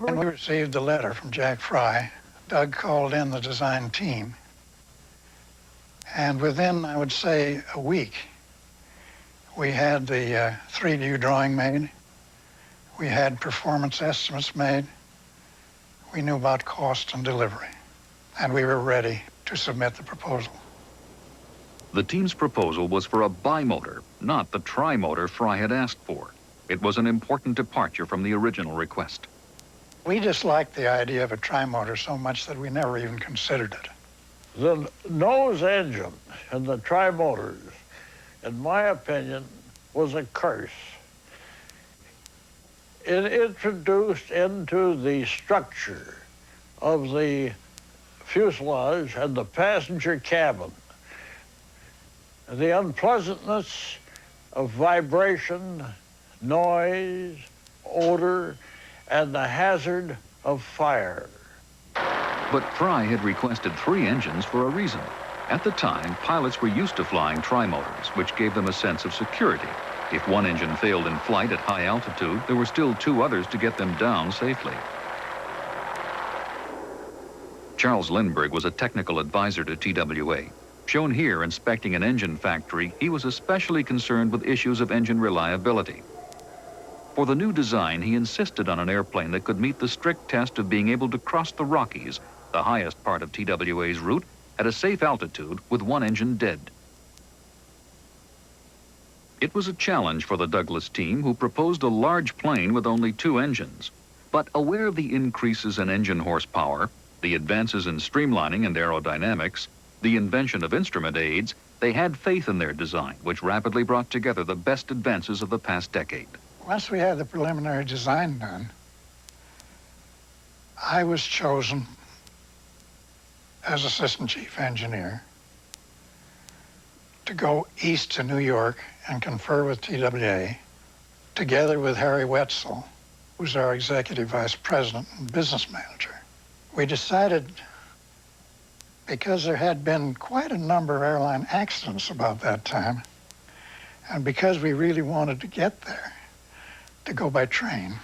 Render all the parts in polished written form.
When we received the letter from Jack Fry, Doug called in the design team. And within, I would say, a week, we had the 3D drawing made. We had performance estimates made. We knew about cost and delivery. And we were ready to submit the proposal. The team's proposal was for a bimotor, not the tri-motor Fry had asked for. It was an important departure from the original request. We just liked the idea of a tri-motor so much that we never even considered it. The nose engine and the tri-motors, in my opinion, was a curse. It introduced into the structure of the fuselage and the passenger cabin the unpleasantness of vibration, noise, odor, and the hazard of fire. But Fry had requested 3 engines for a reason. At the time, pilots were used to flying tri-motors, which gave them a sense of security. If one engine failed in flight at high altitude, there were still 2 others to get them down safely. Charles Lindbergh was a technical advisor to TWA. Shown here inspecting an engine factory, he was especially concerned with issues of engine reliability. For the new design, he insisted on an airplane that could meet the strict test of being able to cross the Rockies, the highest part of TWA's route, at a safe altitude with 1 engine dead. It was a challenge for the Douglas team, who proposed a large plane with only 2 engines. But aware of the increases in engine horsepower, the advances in streamlining and aerodynamics, the invention of instrument aids, they had faith in their design, which rapidly brought together the best advances of the past decade. Once we had the preliminary design done, I was chosen as assistant chief engineer to go east to New York and confer with TWA, together with Harry Wetzel, who's our executive vice president and business manager. We decided, because there had been quite a number of airline accidents about that time, and because we really wanted to get there, to go by train.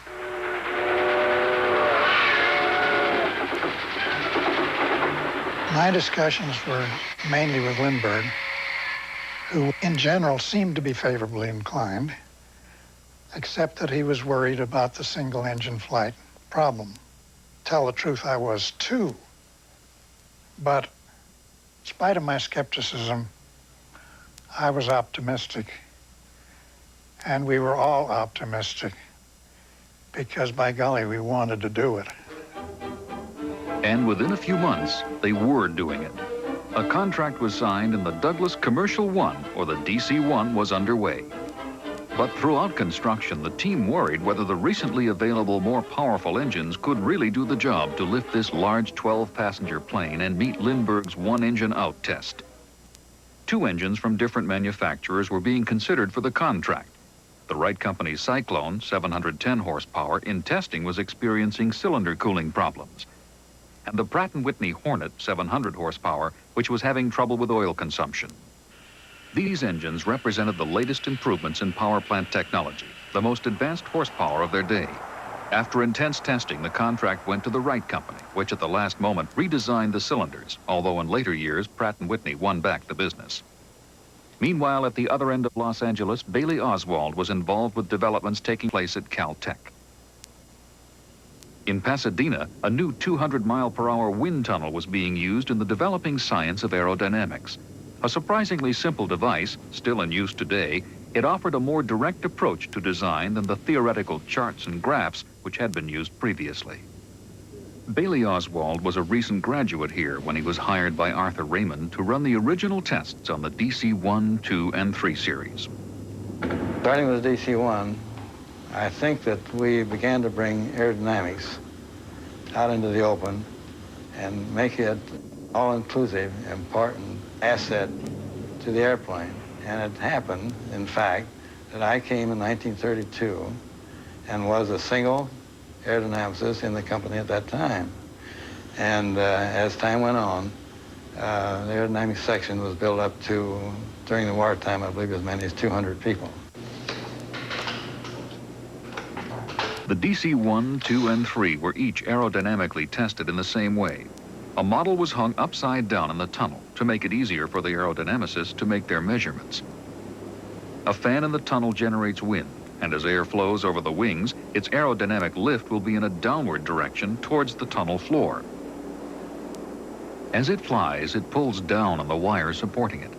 My discussions were mainly with Lindbergh, who in general seemed to be favorably inclined, except that he was worried about the single engine flight problem. Tell the truth, I was too. But in spite of my skepticism, I was optimistic. And we were all optimistic because, by golly, we wanted to do it. And within a few months, they were doing it. A contract was signed and the Douglas Commercial One, or the DC-1, was underway. But throughout construction, the team worried whether the recently available more powerful engines could really do the job to lift this large 12-passenger plane and meet Lindbergh's 1-engine-out test. 2 engines from different manufacturers were being considered for the contract. The Wright Company's Cyclone, 710 horsepower, in testing was experiencing cylinder cooling problems. And the Pratt & Whitney Hornet, 700 horsepower, which was having trouble with oil consumption. These engines represented the latest improvements in power plant technology, the most advanced horsepower of their day. After intense testing, the contract went to the Wright Company, which at the last moment redesigned the cylinders, although in later years, Pratt & Whitney won back the business. Meanwhile, at the other end of Los Angeles, Bailey Oswald was involved with developments taking place at Caltech. In Pasadena, a new 200-mile-per-hour wind tunnel was being used in the developing science of aerodynamics. A surprisingly simple device, still in use today, it offered a more direct approach to design than the theoretical charts and graphs which had been used previously. Bailey Oswald was a recent graduate here when he was hired by Arthur Raymond to run the original tests on the DC-1, 2, and 3 series. Starting with the DC-1, I think that we began to bring aerodynamics out into the open and make it all-inclusive, important asset to the airplane. And it happened, in fact, that I came in 1932 and was a single aerodynamicist in the company at that time. And as time went on, the aerodynamics section was built up to, during the wartime, I believe as many as 200 people. The DC-1, 2, and 3 were each aerodynamically tested in the same way. A model was hung upside down in the tunnel to make it easier for the aerodynamicists to make their measurements. A fan in the tunnel generates wind, and as air flows over the wings, its aerodynamic lift will be in a downward direction towards the tunnel floor. As it flies, it pulls down on the wires supporting it.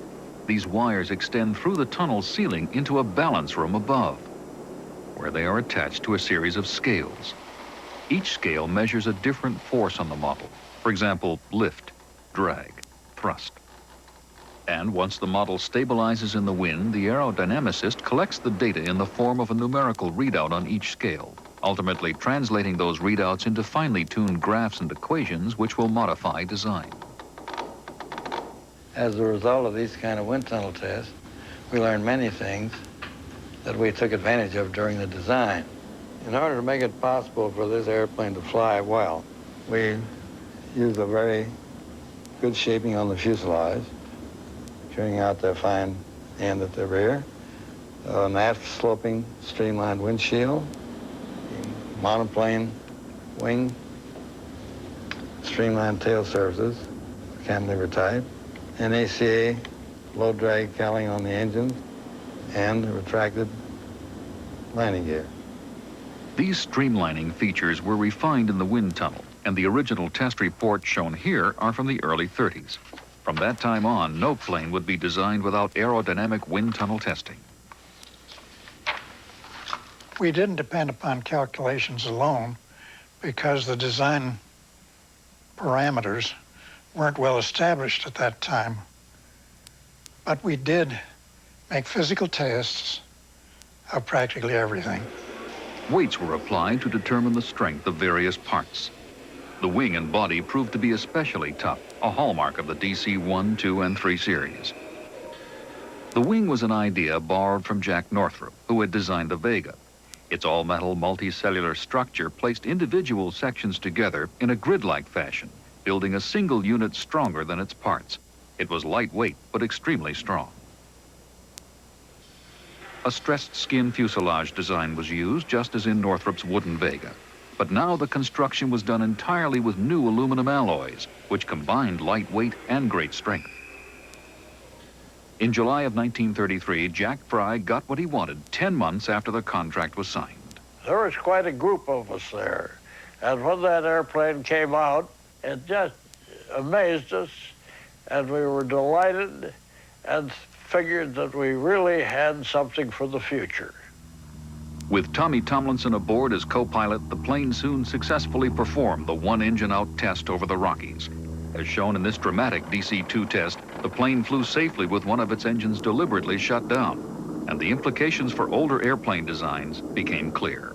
These wires extend through the tunnel ceiling into a balance room above, where they are attached to a series of scales. Each scale measures a different force on the model. For example, lift, drag, thrust. And once the model stabilizes in the wind, the aerodynamicist collects the data in the form of a numerical readout on each scale, ultimately translating those readouts into finely tuned graphs and equations which will modify design. As a result of these kind of wind tunnel tests, we learned many things that we took advantage of during the design. In order to make it possible for this airplane to fly well, we used a very good shaping on the fuselage, turning out the fine end at the rear, an aft sloping streamlined windshield, monoplane wing, streamlined tail surfaces, cantilever type, NACA low drag cowling on the engine, and a retracted landing gear. These streamlining features were refined in the wind tunnel, and the original test reports shown here are from the early 30s. From that time on, no plane would be designed without aerodynamic wind tunnel testing. We didn't depend upon calculations alone because the design parameters weren't well established at that time. But we did make physical tests of practically everything. Weights were applied to determine the strength of various parts. The wing and body proved to be especially tough, a hallmark of the DC-1, 2, and 3 series. The wing was an idea borrowed from Jack Northrop, who had designed the Vega. Its all-metal multicellular structure placed individual sections together in a grid-like fashion, building a single unit stronger than its parts. It was lightweight, but extremely strong. A stressed skin fuselage design was used, just as in Northrop's wooden Vega. But now the construction was done entirely with new aluminum alloys, which combined lightweight and great strength. In July of 1933, Jack Fry got what he wanted 10 months after the contract was signed. There was quite a group of us there. And when that airplane came out, it just amazed us, and we were delighted and figured that we really had something for the future. With Tommy Tomlinson aboard as co-pilot, the plane soon successfully performed the one-engine-out test over the Rockies. As shown in this dramatic DC-2 test, the plane flew safely with one of its engines deliberately shut down, and the implications for older airplane designs became clear.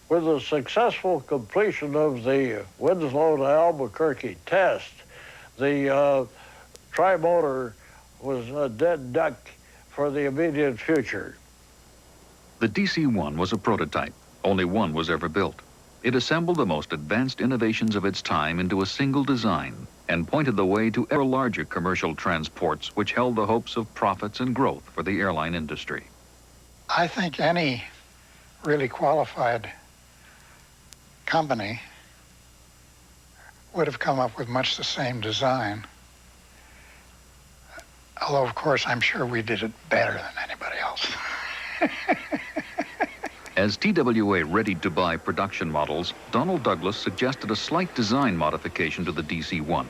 With the successful completion of the Winslow to Albuquerque test, the trimotor was a dead duck for the immediate future. The DC-1 was a prototype. Only one was ever built. It assembled the most advanced innovations of its time into a single design and pointed the way to ever larger commercial transports, which held the hopes of profits and growth for the airline industry. I think any really qualified company would have come up with much the same design. Although, of course, I'm sure we did it better than anybody else. As TWA readied to buy production models, Donald Douglas suggested a slight design modification to the DC-1.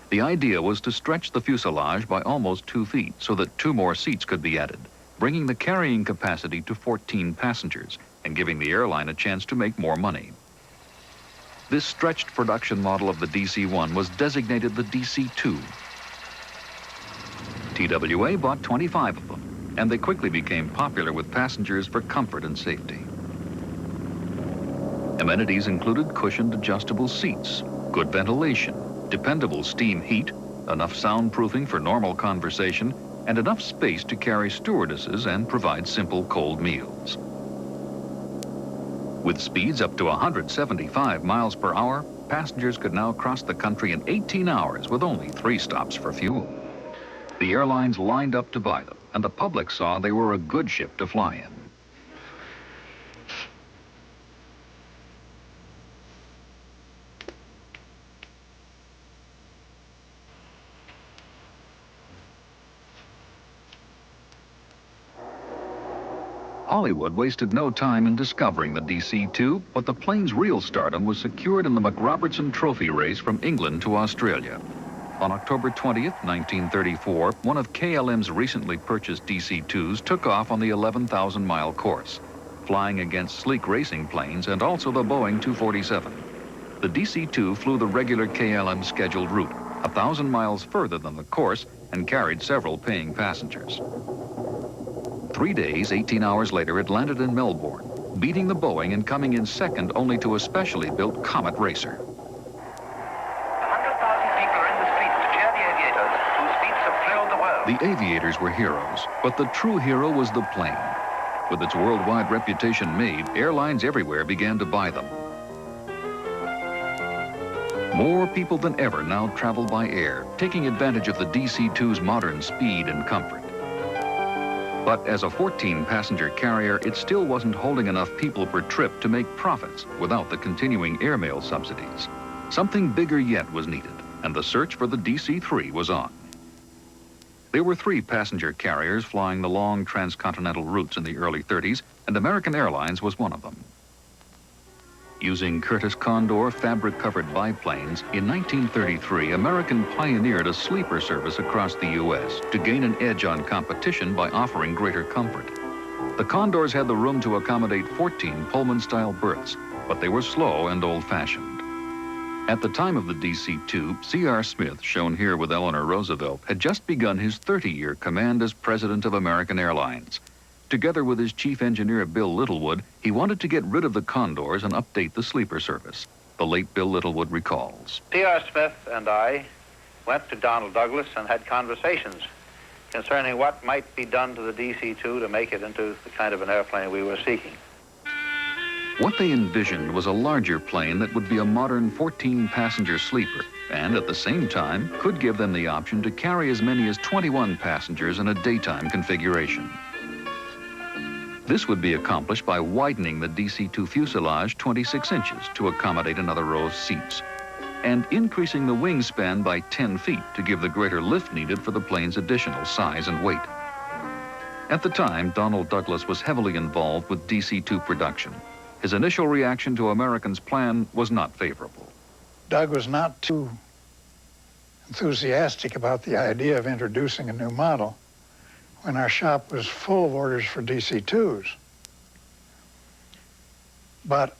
The idea was to stretch the fuselage by almost 2 feet so that 2 more seats could be added, bringing the carrying capacity to 14 passengers and giving the airline a chance to make more money. This stretched production model of the DC-1 was designated the DC-2. TWA bought 25 of them, and they quickly became popular with passengers for comfort and safety. Amenities included cushioned adjustable seats, good ventilation, dependable steam heat, enough soundproofing for normal conversation, and enough space to carry stewardesses and provide simple cold meals. With speeds up to 175 miles per hour, passengers could now cross the country in 18 hours with only 3 stops for fuel. The airlines lined up to buy them, and the public saw they were a good ship to fly in. Hollywood wasted no time in discovering the DC-2, but the plane's real stardom was secured in the McRobertson Trophy race from England to Australia. On October 20th, 1934, one of KLM's recently purchased DC-2s took off on the 11,000-mile course, flying against sleek racing planes and also the Boeing 247. The DC-2 flew the regular KLM scheduled route, 1,000 miles further than the course, and carried several paying passengers. 3 days, 18 hours later, it landed in Melbourne, beating the Boeing and coming in second only to a specially built Comet racer. 100,000 people are in the streets to cheer the aviators, whose feats have thrilled the world. The aviators were heroes, but the true hero was the plane. With its worldwide reputation made, airlines everywhere began to buy them. More people than ever now travel by air, taking advantage of the DC-2's modern speed and comfort. But as a 14-passenger carrier, it still wasn't holding enough people per trip to make profits without the continuing airmail subsidies. Something bigger yet was needed, and the search for the DC-3 was on. There were 3 passenger carriers flying the long transcontinental routes in the early 30s, and American Airlines was one of them. Using Curtiss Condor fabric-covered biplanes, in 1933, American pioneered a sleeper service across the U.S. to gain an edge on competition by offering greater comfort. The Condors had the room to accommodate 14 Pullman-style berths, but they were slow and old-fashioned. At the time of the DC-2, C.R. Smith, shown here with Eleanor Roosevelt, had just begun his 30-year command as president of American Airlines. Together with his chief engineer, Bill Littlewood, he wanted to get rid of the Condors and update the sleeper service. The late Bill Littlewood recalls. C.R. Smith and I went to Donald Douglas and had conversations concerning what might be done to the DC-2 to make it into the kind of an airplane we were seeking. What they envisioned was a larger plane that would be a modern 14-passenger sleeper and at the same time could give them the option to carry as many as 21 passengers in a daytime configuration. This would be accomplished by widening the DC-2 fuselage 26 inches to accommodate another row of seats and increasing the wingspan by 10 feet to give the greater lift needed for the plane's additional size and weight. At the time, Donald Douglas was heavily involved with DC-2 production. His initial reaction to Americans' plan was not favorable. Doug was not too enthusiastic about the idea of introducing a new model when our shop was full of orders for DC-2s. But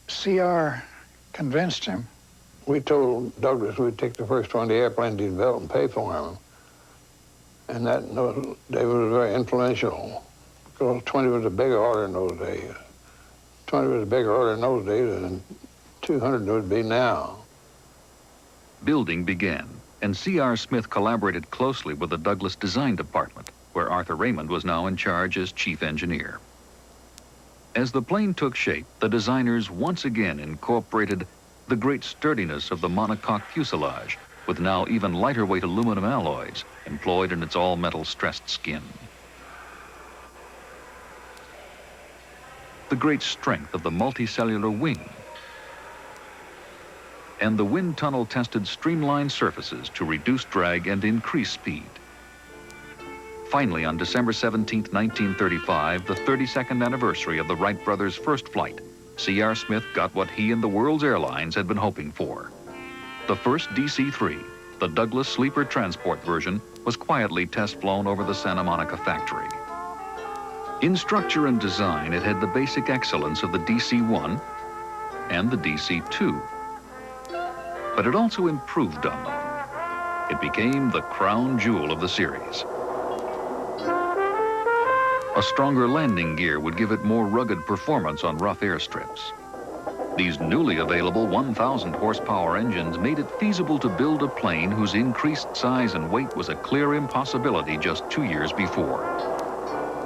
CR convinced him. We told Douglas we'd take the first 20 airplanes he developed and pay for them. And that they was very influential because 20 was a bigger order in those days. 20 was a bigger order in those days than 200 would be now. Building began, and C.R. Smith collaborated closely with the Douglas Design Department, where Arthur Raymond was now in charge as chief engineer. As the plane took shape, the designers once again incorporated the great sturdiness of the monocoque fuselage, with now even lighter weight aluminum alloys employed in its all-metal stressed skin. The great strength of the multicellular wing, and the wind tunnel tested streamlined surfaces to reduce drag and increase speed. Finally, on December 17, 1935, the 32nd anniversary of the Wright brothers' first flight, C.R. Smith got what he and the world's airlines had been hoping for. The first DC-3, the Douglas sleeper transport version, was quietly test flown over the Santa Monica factory. In structure and design, it had the basic excellence of the DC-1 and the DC-2. But it also improved on them. It became the crown jewel of the series. A stronger landing gear would give it more rugged performance on rough airstrips. These newly available 1,000 horsepower engines made it feasible to build a plane whose increased size and weight was a clear impossibility just 2 years before.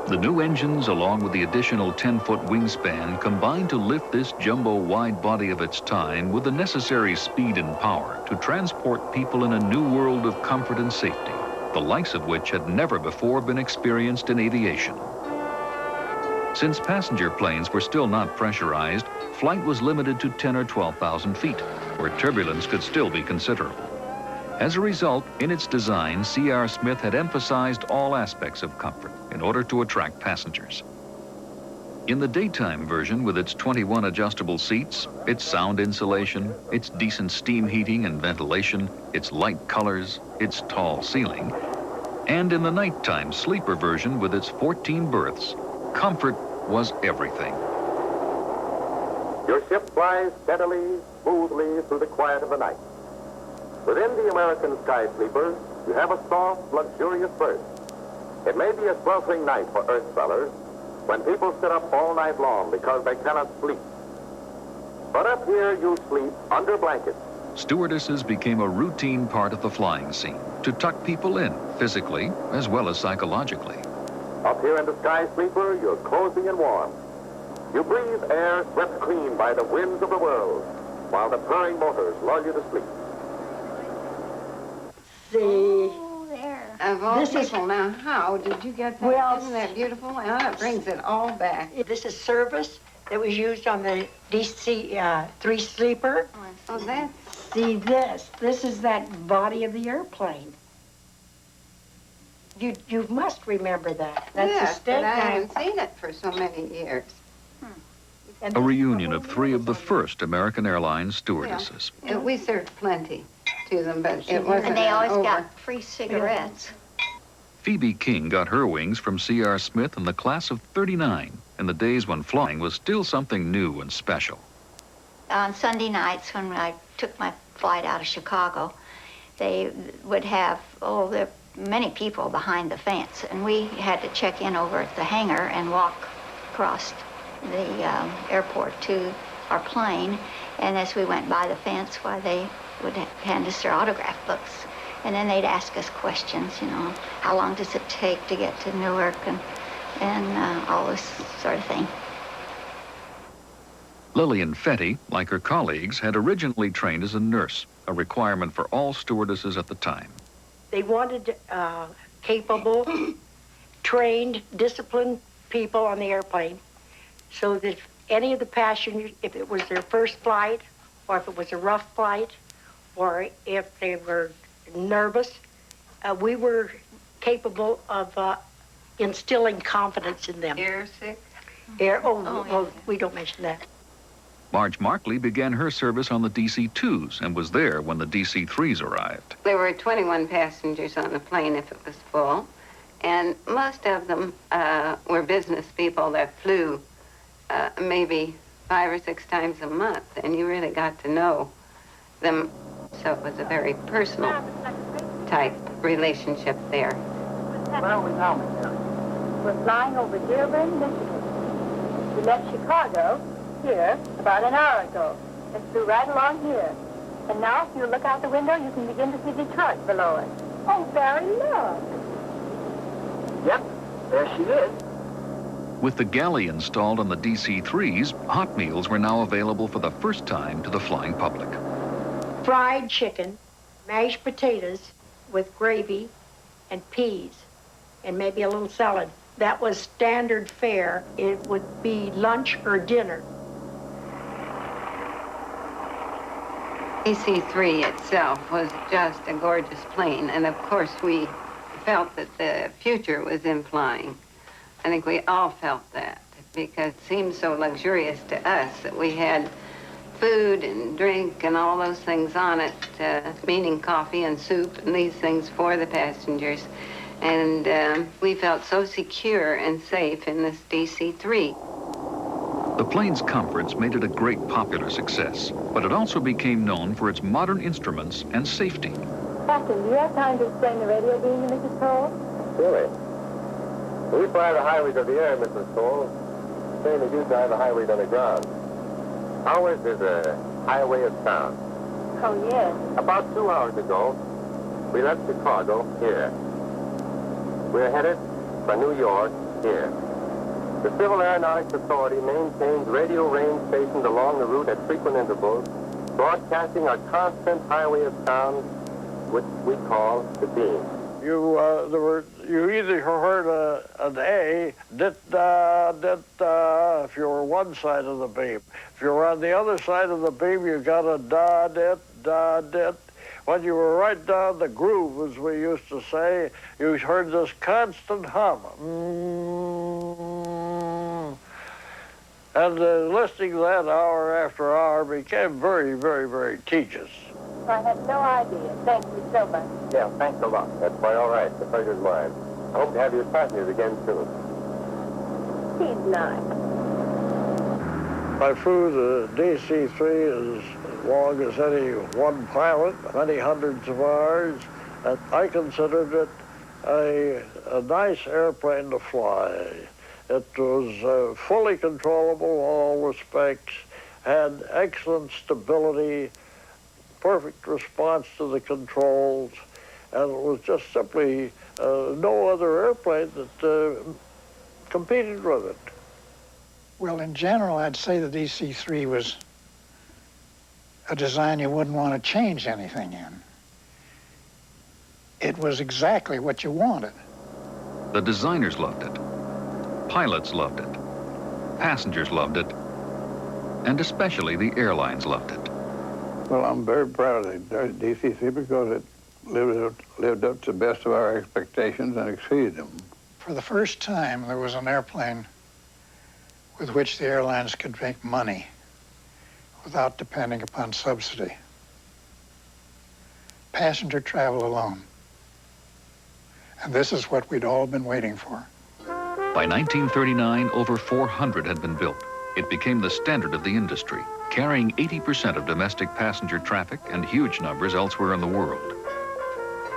The new engines, along with the additional 10-foot wingspan, combined to lift this jumbo wide body of its time with the necessary speed and power to transport people in a new world of comfort and safety, the likes of which had never before been experienced in aviation. Since passenger planes were still not pressurized, flight was limited to 10 or 12,000 feet, where turbulence could still be considerable. As a result, in its design, C.R. Smith had emphasized all aspects of comfort in order to attract passengers. In the daytime version, with its 21 adjustable seats, its sound insulation, its decent steam heating and ventilation, its light colors, its tall ceiling, and in the nighttime sleeper version with its 14 berths, comfort was everything. Your ship flies steadily, smoothly through the quiet of the night. Within the American Sky Sleeper, you have a soft, luxurious berth. It may be a sweltering night for Earth dwellers, when people sit up all night long because they cannot sleep. But up here, you sleep under blankets. Stewardesses became a routine part of the flying scene to tuck people in, physically as well as psychologically. Up here in the Sky Sleeper, you're cozy and warm. You breathe air swept clean by the winds of the world, while the purring motors lull you to sleep. Of all people, now, how did you get that? Well, isn't that beautiful? Well, that brings it all back. This is service that was used on the DC-3 sleeper. Oh, that's... See this. This is that body of the airplane. You must remember that. That's yes, a step but I down. haven't seen it for so many years. And A this reunion is of 3 of the first American Airlines stewardesses. We served plenty to them, but it wasn't And they always over. got free cigarettes. Phoebe King got her wings from C.R. Smith in the class of '39, in the days when flying was still something new and special. On Sunday nights when I took my flight out of Chicago, they would have, there were many people behind the fence, and we had to check in over at the hangar and walk across the airport to our plane. And as we went by the fence, they would hand us their autograph books. And then they'd ask us questions, how long does it take to get to Newark and all this sort of thing. Lillian Fetty, like her colleagues, had originally trained as a nurse, a requirement for all stewardesses at the time. They wanted capable, trained, disciplined people on the airplane so that any of the passengers, if it was their first flight or if it was a rough flight or if they were nervous, we were capable of instilling confidence in them. Air sick? We don't mention that. Marge Markley began her service on the DC-2s and was there when the DC-3s arrived. There were 21 passengers on the plane if it was full, and most of them were business people that flew maybe 5 or 6 times a month, and you really got to know them. So it was a very personal type relationship there. Where are we now, Miss Kelly? We're flying over Dearborn, Michigan. We left Chicago here about an hour ago and flew right along here. And now, if you look out the window, you can begin to see Detroit below us. Oh, Barry, look. Yep, there she is. With the galley installed on the DC-3s, hot meals were now available for the first time to the flying public. Fried chicken, mashed potatoes with gravy and peas, and maybe a little salad. That was standard fare. It would be lunch or dinner. DC-3 itself was just a gorgeous plane, and of course we felt that the future was in flying. I think we all felt that because it seemed so luxurious to us that we had food and drink and all those things on it, meaning coffee and soup and these things for the passengers. And we felt so secure and safe in this DC-3. The plane's comforts made it a great popular success, but it also became known for its modern instruments and safety. Captain, do you have time to explain the radio beam to Mrs. Cole? Surely. We fly the highways of the air, Mrs. Cole, same as you drive the highways on the ground. Ours is a highway of sound. Oh, yes. About 2 hours ago, we left Chicago here. We're headed for New York here. The Civil Aeronautics Authority maintains radio range stations along the route at frequent intervals, broadcasting a constant highway of sound, which we call the beam. You either heard an A, dit-da, if you were one side of the beam. If you were on the other side of the beam, you got a da-dit, da-dit. when you were right down the groove, as we used to say, you heard this constant hum. And listening to that hour after hour became very, very, very tedious. I had no idea. Thank you so much. Yeah, thanks a lot. That's quite all right. The pleasure's mine. I hope to have you as passengers again soon. He's nice. I flew the DC-3 as long as any one pilot, many hundreds of hours, and I considered it a nice airplane to fly. It was fully controllable in all respects, had excellent stability, perfect response to the controls, and it was just simply no other airplane that competed with it. Well, in general, I'd say the DC-3 was a design you wouldn't want to change anything in. It was exactly what you wanted. The designers loved it. Pilots loved it. Passengers loved it. And especially the airlines loved it. Well, I'm very proud of the DC-3 because it lived up to the best of our expectations and exceeded them. For the first time, there was an airplane with which the airlines could make money without depending upon subsidy. Passenger travel alone. And this is what we'd all been waiting for. By 1939, over 400 had been built. It became the standard of the industry, carrying 80% of domestic passenger traffic and huge numbers elsewhere in the world.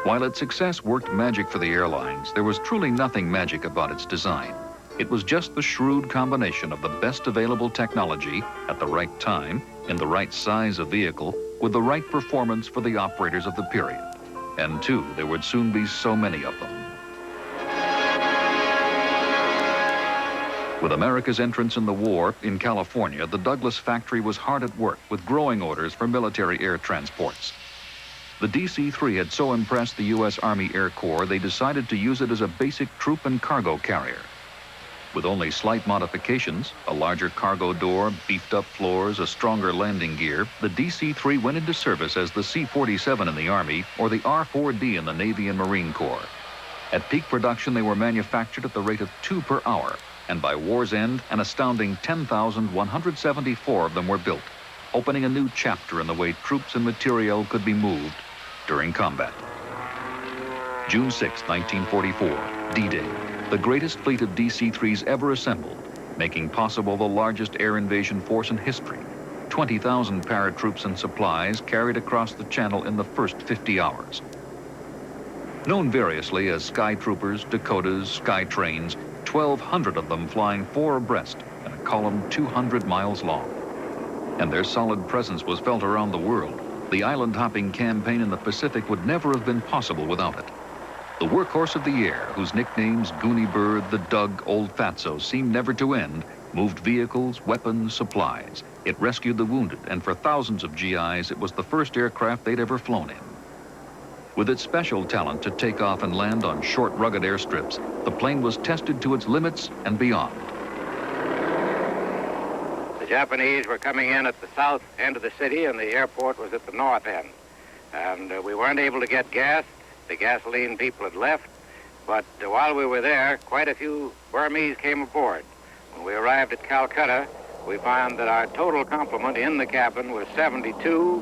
While its success worked magic for the airlines, there was truly nothing magic about its design. It was just the shrewd combination of the best available technology at the right time, in the right size of vehicle, with the right performance for the operators of the period. And too, there would soon be so many of them. With America's entrance in the war in California, the Douglas factory was hard at work with growing orders for military air transports. The DC-3 had so impressed the U.S. Army Air Corps, they decided to use it as a basic troop and cargo carrier. With only slight modifications, a larger cargo door, beefed up floors, a stronger landing gear, the DC-3 went into service as the C-47 in the Army or the R-4D in the Navy and Marine Corps. At peak production, they were manufactured at the rate of 2 per hour, and by war's end, an astounding 10,174 of them were built, opening a new chapter in the way troops and materiel could be moved during combat. June 6, 1944, D-Day. The greatest fleet of DC-3s ever assembled, making possible the largest air invasion force in history. 20,000 paratroops and supplies carried across the channel in the first 50 hours. Known variously as Sky Troopers, Dakotas, Sky Trains, 1,200 of them flying 4 abreast in a column 200 miles long. And their solid presence was felt around the world. The island-hopping campaign in the Pacific would never have been possible without it. The workhorse of the air, whose nicknames Goonie Bird, the Doug, Old Fatso seemed never to end, moved vehicles, weapons, supplies. It rescued the wounded, and for thousands of GIs, it was the first aircraft they'd ever flown in. With its special talent to take off and land on short, rugged airstrips, the plane was tested to its limits and beyond. The Japanese were coming in at the south end of the city, and the airport was at the north end. And we weren't able to get gas. The gasoline people had left, but while we were there, quite a few Burmese came aboard. When we arrived at Calcutta, we found that our total complement in the cabin was 72,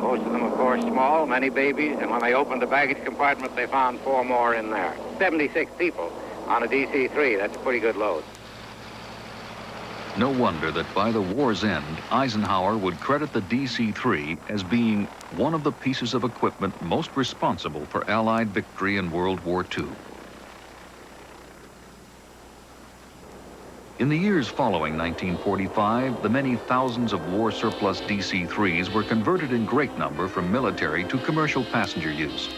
most of them, of course, small, many babies, and when they opened the baggage compartment, they found 4 more in there. 76 people on a DC-3, that's a pretty good load. No wonder that by the war's end, Eisenhower would credit the DC-3 as being one of the pieces of equipment most responsible for Allied victory in World War II. In the years following 1945, the many thousands of war surplus DC-3s were converted in great number from military to commercial passenger use.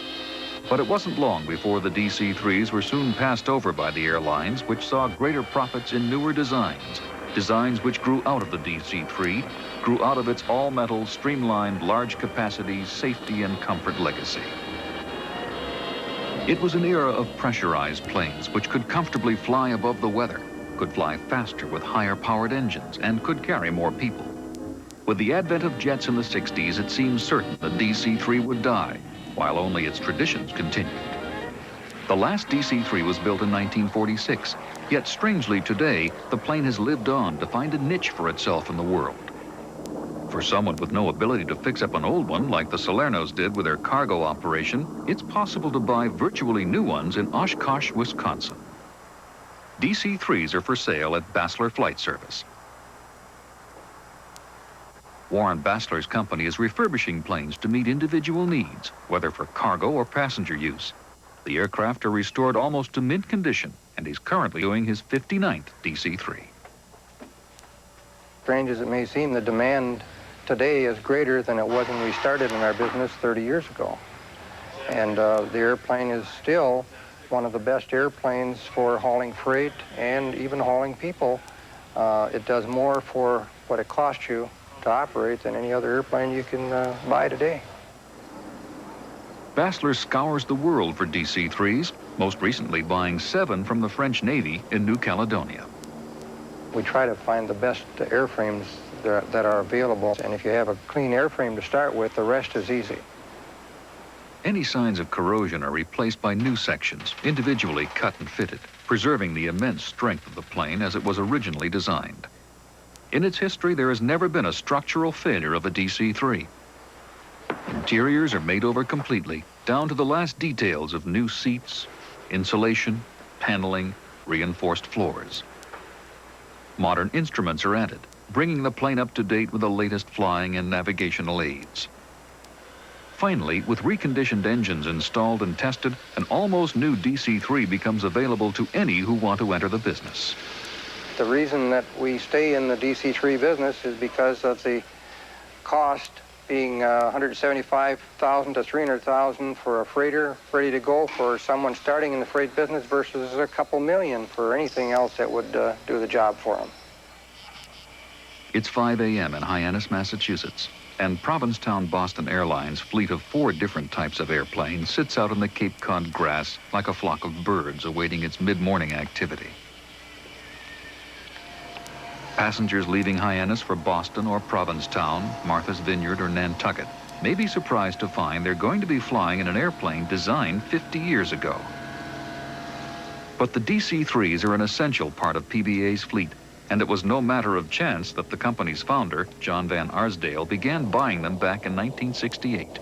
But it wasn't long before the DC-3s were soon passed over by the airlines, which saw greater profits in newer designs. Designs which grew out of the DC-3, grew out of its all-metal, streamlined, large capacity, safety and comfort legacy. It was an era of pressurized planes which could comfortably fly above the weather, could fly faster with higher powered engines, and could carry more people. With the advent of jets in the 60s, it seemed certain the DC-3 would die, while only its traditions continued. The last DC-3 was built in 1946, yet strangely today, the plane has lived on to find a niche for itself in the world. For someone with no ability to fix up an old one like the Salernos did with their cargo operation, it's possible to buy virtually new ones in Oshkosh, Wisconsin. DC-3s are for sale at Basler Flight Service. Warren Basler's company is refurbishing planes to meet individual needs, whether for cargo or passenger use. The aircraft are restored almost to mint condition, and he's currently doing his 59th DC-3. Strange as it may seem, the demand today is greater than it was when we started in our business 30 years ago. And the airplane is still one of the best airplanes for hauling freight and even hauling people. It does more for what it costs you to operate than any other airplane you can buy today. Basler scours the world for DC-3s, most recently buying 7 from the French Navy in New Caledonia. We try to find the best airframes that are available, and if you have a clean airframe to start with, the rest is easy. Any signs of corrosion are replaced by new sections, individually cut and fitted, preserving the immense strength of the plane as it was originally designed. In its history, there has never been a structural failure of a DC-3. Interiors are made over completely, down to the last details of new seats, insulation, paneling, reinforced floors. Modern instruments are added, bringing the plane up to date with the latest flying and navigational aids. Finally, with reconditioned engines installed and tested, an almost new DC-3 becomes available to any who want to enter the business. The reason that we stay in the DC-3 business is because of the cost being $175,000 to $300,000 for a freighter ready to go for someone starting in the freight business versus a couple million for anything else that would do the job for them. It's 5 a.m. in Hyannis, Massachusetts, and Provincetown Boston Airlines' fleet of 4 different types of airplanes sits out in the Cape Cod grass like a flock of birds awaiting its mid-morning activity. Passengers leaving Hyannis for Boston or Provincetown, Martha's Vineyard or Nantucket may be surprised to find they're going to be flying in an airplane designed 50 years ago. But the DC-3s are an essential part of PBA's fleet, and it was no matter of chance that the company's founder, John Van Arsdale, began buying them back in 1968.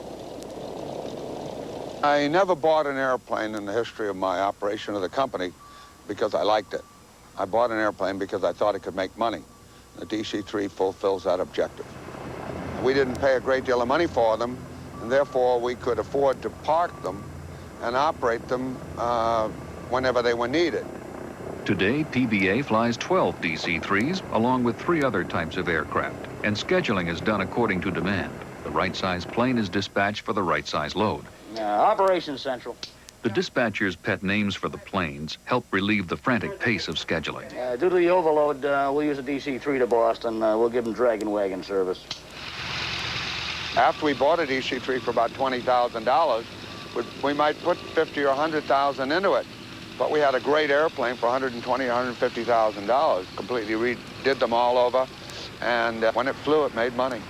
I never bought an airplane in the history of my operation of the company because I liked it. I bought an airplane because I thought it could make money. The DC-3 fulfills that objective. We didn't pay a great deal of money for them, and therefore we could afford to park them and operate them whenever they were needed. Today, PBA flies 12 DC-3s along with 3 other types of aircraft, and scheduling is done according to demand. The right size plane is dispatched for the right size load. Operations Central. The dispatcher's pet names for the planes help relieve the frantic pace of scheduling. Due to the overload, we'll use a DC-3 to Boston. We'll give them dragon wagon service. After we bought a DC-3 for about $20,000, we might put $50,000 or $100,000 into it. But we had a great airplane for $120,000 or $150,000. Completely redid them all over, and when it flew, it made money.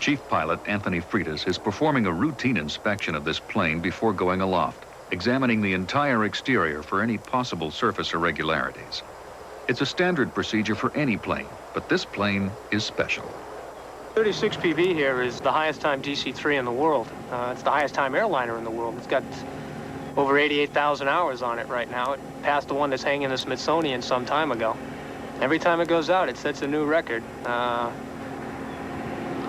Chief pilot Anthony Freitas is performing a routine inspection of this plane before going aloft, examining the entire exterior for any possible surface irregularities. It's a standard procedure for any plane, but this plane is special. 36 PV here is the highest time DC-3 in the world. It's the highest time airliner in the world. It's got over 88,000 hours on it right now. It passed the one that's hanging in the Smithsonian some time ago. Every time it goes out, it sets a new record.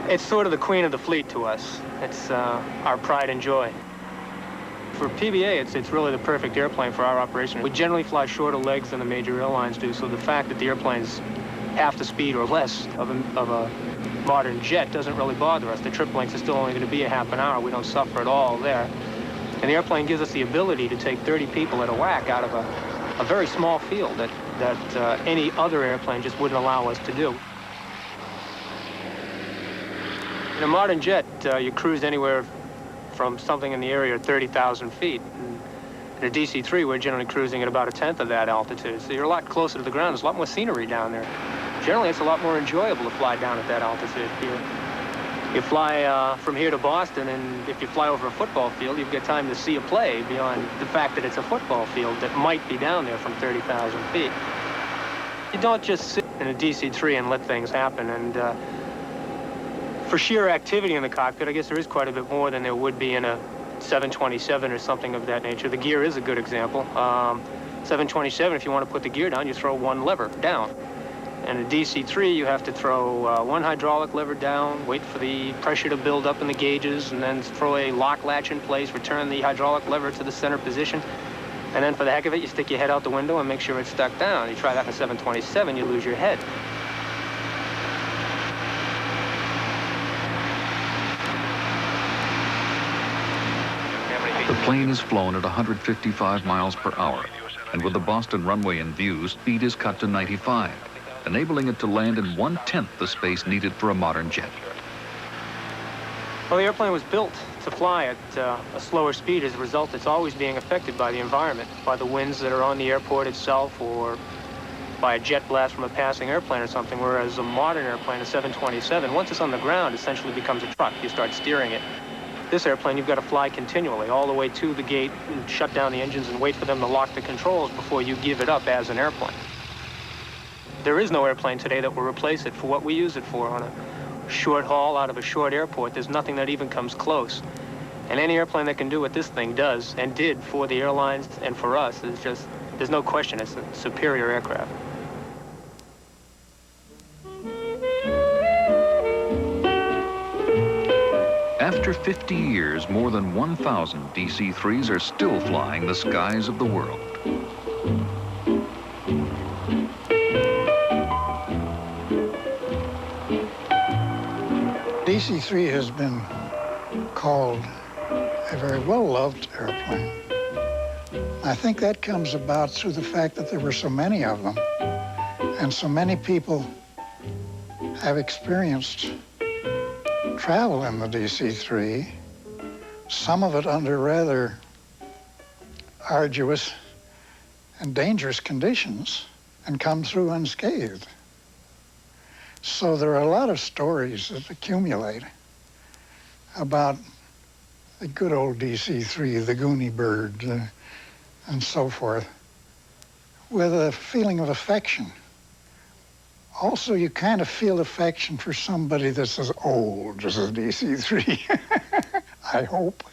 It's sort of the queen of the fleet to us. It's our pride and joy. For PBA, it's really the perfect airplane for our operation. We generally fly shorter legs than the major airlines do, so the fact that the airplane's half the speed or less of a modern jet doesn't really bother us. The trip length is still only going to be a half an hour. We don't suffer at all there. And the airplane gives us the ability to take 30 people at a whack out of a very small field that any other airplane just wouldn't allow us to do. In a modern jet, you cruise anywhere from something in the area of 30,000 feet. In a DC-3, we're generally cruising at about 1/10 of that altitude. So you're a lot closer to the ground. There's a lot more scenery down there. generally it's a lot more enjoyable to fly down at that altitude. You fly from here to Boston, and if you fly over a football field, you've got time to see a play beyond the fact that it's a football field that might be down there from 30,000 feet. You don't just sit in a DC-3 and let things happen. And for sheer activity in the cockpit, I guess there is quite a bit more than there would be in a 727 or something of that nature. The gear is a good example. 727, if you want to put the gear down, you throw one lever down. And a DC-3, you have to throw one hydraulic lever down, wait for the pressure to build up in the gauges, and then throw a lock latch in place, return the hydraulic lever to the center position. And then for the heck of it, you stick your head out the window and make sure it's stuck down. You try that in a 727, you lose your head. The plane is flown at 155 miles per hour, and with the Boston runway in view, speed is cut to 95, enabling it to land in 1/10 the space needed for a modern jet. Well, the airplane was built to fly at a slower speed. As a result, it's always being affected by the environment, by the winds that are on the airport itself, or by a jet blast from a passing airplane or something, whereas a modern airplane, a 727, once it's on the ground, essentially becomes a truck. You start steering it. This airplane, you've got to fly continually all the way to the gate and shut down the engines and wait for them to lock the controls before you give it up as an airplane. There is no airplane today that will replace it for what we use it for on a short haul out of a short airport. There's nothing that even comes close. And any airplane that can do what this thing does and did for the airlines and for us is just, there's no question, it's a superior aircraft. After 50 years, more than 1,000 DC-3s are still flying the skies of the world. DC-3 has been called a very well-loved airplane. I think that comes about through the fact that there were so many of them, and so many people have experienced travel in the DC-3, some of it under rather arduous and dangerous conditions, and come through unscathed. So there are a lot of stories that accumulate about the good old DC-3, the Goonie bird, and so forth, with a feeling of affection. Also, you kind of feel affection for somebody that's as old as a DC-3, I hope.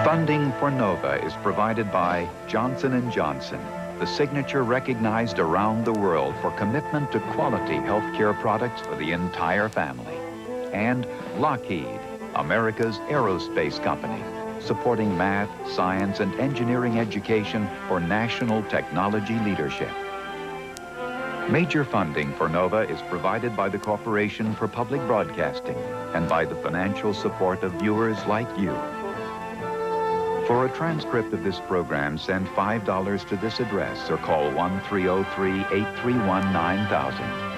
Funding for NOVA is provided by Johnson & Johnson, the signature recognized around the world for commitment to quality healthcare products for the entire family. And Lockheed, America's aerospace company, supporting math, science, and engineering education for national technology leadership. Major funding for NOVA is provided by the Corporation for Public Broadcasting and by the financial support of viewers like you. For a transcript of this program, send $5 to this address or call 1-303-831-9000.